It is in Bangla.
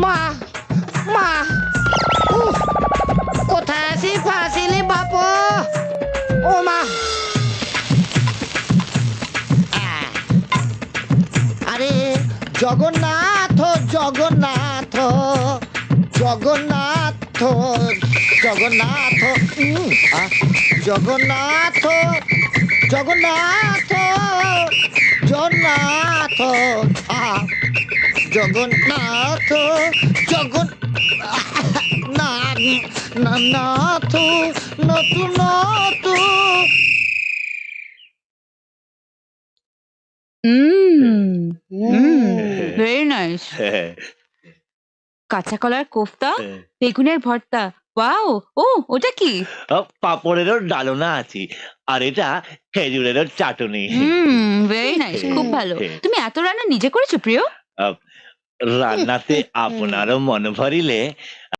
মা মা উফ, কোথায় আছি ফাঁসিলি বাপ ও মা আহ, আরে জগন্নাথ জগন্নাথ জগন্নাথ জগন্নাথ জগন্নাথ জগন্নাথ জগন্নাথ জগন্নাথ জগন্নাথ নতু নতু ভেরি নাইস। কাঁচা কলার কোফতা, বেগুনের ভর্তা, ওয়াও। ও ওটা কি? পাপড়েরও ডালনা আছে, আর এটা খেজুরেরও চাটনি। ভেরি নাইস, খুব ভালো। তুমি এত রান্না নিজে করেছো প্রিয়? রান্নাতে আপনারও মন ভরিলে